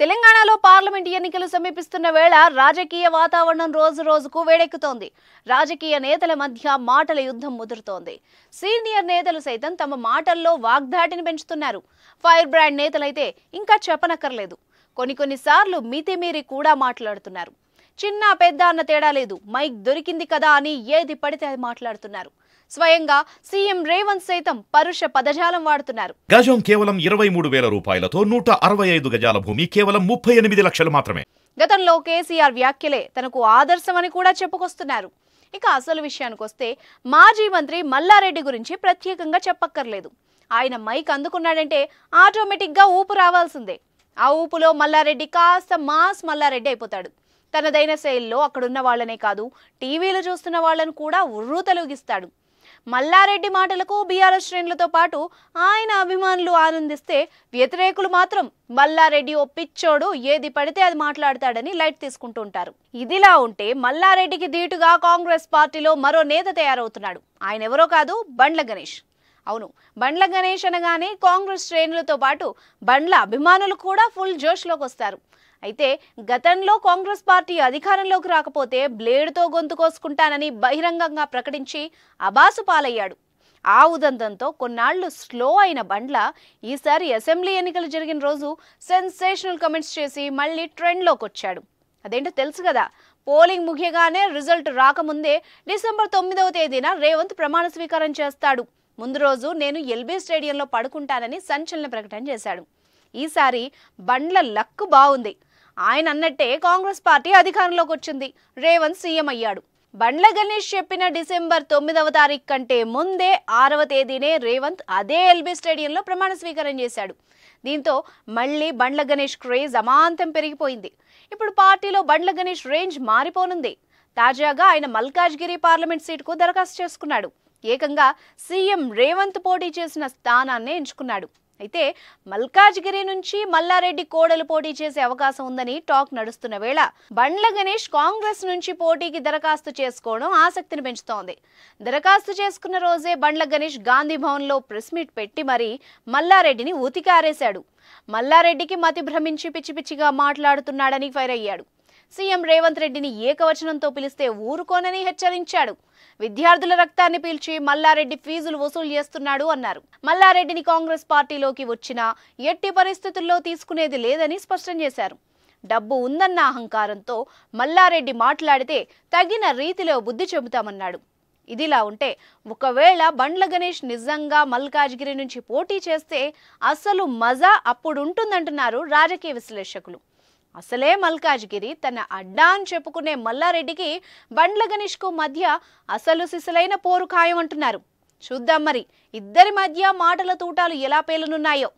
తెలంగాణలో పార్లమెంట్ ఎన్నికలు సమీపిస్తున్న వేళ రాజకీయ వాతావరణం రోజు రోజుకు వేడెక్కుతోంది. రాజకీయ నేతల మధ్య మాటల యుద్ధం ముదురుతోంది. సీనియర్ నేతలు సైతం తమ మాటల్లో వాగ్దాటిని పెంచుతున్నారు. ఫైర్ బ్రాండ్ నేతలైతే ఇంకా చెప్పనక్కర్లేదు. కొన్నిసార్లు మితిమీరి కూడా మాట్లాడుతున్నారు. చిన్న పెద్ద అన్న తేడా లేదు. మైక్ దొరికింది కదా అని ఏది పడితే అది మాట్లాడుతున్నారు. స్వయంగా సీఎం రేవంత్ సైతం పరుష పదజాలం వాడుతున్నారు. గజం కేవలం 23,000 రూపాయలతో 165 గజాల భూమి కేవలం 38 లక్షలు మాత్రమే. గతంలో కేసీఆర్ వ్యాఖ్యలే తనకు ఆదర్శమని కూడా చెప్పుకొస్తున్నారు. ఇక అసలు విషయానికి వస్తే మాజీ మంత్రి మల్లారెడ్డి గురించి ప్రత్యేకంగా చెప్పక్కర్లేదు. ఆయన మైక్ అందుకున్నాడంటే ఆటోమేటిక్గా ఊపు రావాల్సిందే. ఆ ఊపులో మల్లారెడ్డి కాస్త మాస్ మల్లారెడ్డి అయిపోతాడు. తనదైన శైలిలో అక్కడున్న వాళ్ళనే కాదు, టీవీలు చూస్తున్న వాళ్ళను కూడా ఉర్రూ తొలగిస్తాడు. మల్లారెడ్డి మాటలకు బీఆర్ఎస్ శ్రేణులతో పాటు ఆయన అభిమానులు ఆనందిస్తే, వ్యతిరేకులు మాత్రం మల్లారెడ్డి ఓ పిచ్చోడు, ఏది పడితే అది మాట్లాడతాడని లైట్ తీసుకుంటూ ఉంటారు. ఇదిలా ఉంటే మల్లారెడ్డికి ధీటుగా కాంగ్రెస్ పార్టీలో మరో నేత తయారవుతున్నాడు. ఆయన ఎవరో కాదు, బండ్ల గణేష్. అవును, బండ్ల గణేష్ అనగానే కాంగ్రెస్ శ్రేణులతో పాటు బండ్ల అభిమానులు కూడా ఫుల్ జోష్లోకి వస్తారు. అయితే గతంలో కాంగ్రెస్ పార్టీ అధికారంలోకి రాకపోతే బ్లేడ్తో గొంతు కోసుకుంటానని బహిరంగంగా ప్రకటించి అబాసు పాలయ్యాడు. ఆ ఉదంతంతో కొన్నాళ్లు స్లో అయిన బండ్ల ఈసారి అసెంబ్లీ ఎన్నికలు జరిగిన రోజు సెన్సేషనల్ కమెంట్స్ చేసి మళ్ళీ ట్రెండ్లోకి వచ్చాడు. అదేంటో తెలుసు కదా, పోలింగ్ ముగియగానే రిజల్ట్ రాకముందే డిసెంబర్ 9వ తేదీన రేవంత్ ప్రమాణ స్వీకారం చేస్తాడు. ముందు రోజు నేను ఎల్బీ స్టేడియంలో పడుకుంటానని సంచలన ప్రకటన చేశాడు. ఈసారి బండ్ల లక్ బాగుంది. ఆయన అన్నట్టే కాంగ్రెస్ పార్టీ అధికారంలోకి వచ్చింది. రేవంత్ సీఎం అయ్యాడు. బండ్ల గణేష్ చెప్పిన డిసెంబర్ 9వ తారీఖు కంటే ముందే 6వ తేదీనే రేవంత్ అదే ఎల్బీ స్టేడియంలో ప్రమాణ స్వీకారం చేశాడు. దీంతో మళ్ళీ బండ్ల గణేష్ క్రేజ్ అమాంతం పెరిగిపోయింది. ఇప్పుడు పార్టీలో బండ్ల గణేష్ రేంజ్ మారిపోనుంది. తాజాగా ఆయన మల్కాజ్గిరి పార్లమెంట్ సీటుకు దరఖాస్తు చేసుకున్నాడు. ఏకంగా సీఎం రేవంత్ పోటీ చేసిన స్థానాన్నే ఎంచుకున్నాడు. అయితే మల్కాజ్గిరి నుంచి మల్లారెడ్డి కోడలు పోటీ చేసే అవకాశం ఉందని టాక్ నడుస్తున్న వేళ బండ్ల గణేష్ కాంగ్రెస్ నుంచి పోటీకి దరఖాస్తు చేసుకోవడం ఆసక్తిని పెంచుతోంది. దరఖాస్తు చేసుకున్న రోజే బండ్ల గణేష్ గాంధీ భవన్లో ప్రెస్ మీట్ పెట్టి మరీ మల్లారెడ్డిని ఉతికారేశాడు. మల్లారెడ్డికి మతి భ్రమించి పిచ్చి పిచ్చిగా మాట్లాడుతున్నాడని ఫైర్ అయ్యాడు. సీఎం రేవంత్ రెడ్డిని ఏకవచనంతో పిలిస్తే ఊరుకోనని హెచ్చరించాడు. విద్యార్థుల రక్తాన్ని పీల్చి మల్లారెడ్డి ఫీజులు వసూలు చేస్తున్నాడు అన్నారు. మల్లారెడ్డిని కాంగ్రెస్ పార్టీలోకి వచ్చినా ఎట్టి పరిస్థితుల్లో తీసుకునేది లేదని స్పష్టం చేశారు. డబ్బు ఉందన్న అహంకారంతో మల్లారెడ్డి మాట్లాడితే తగిన రీతిలో బుద్ధి చెబుతామన్నాడు. ఇదిలా ఉంటే ఒకవేళ బండ్ల గణేష్ నిజంగా మల్కాజ్గిరి నుంచి పోటీ చేస్తే అసలు మజా అప్పుడుంటుందంటున్నారు రాజకీయ విశ్లేషకులు. అసలే మల్కాజ్గిరి తన అడ్డా అని చెప్పుకునే మల్లారెడ్డికి బండ్ల గణేష్కు మధ్య అసలు సిసలైన పోరు ఖాయం అంటున్నారు. చూద్దాం మరి ఇద్దరి మధ్య మాటల తూటాలు ఎలా పేలునున్నాయో.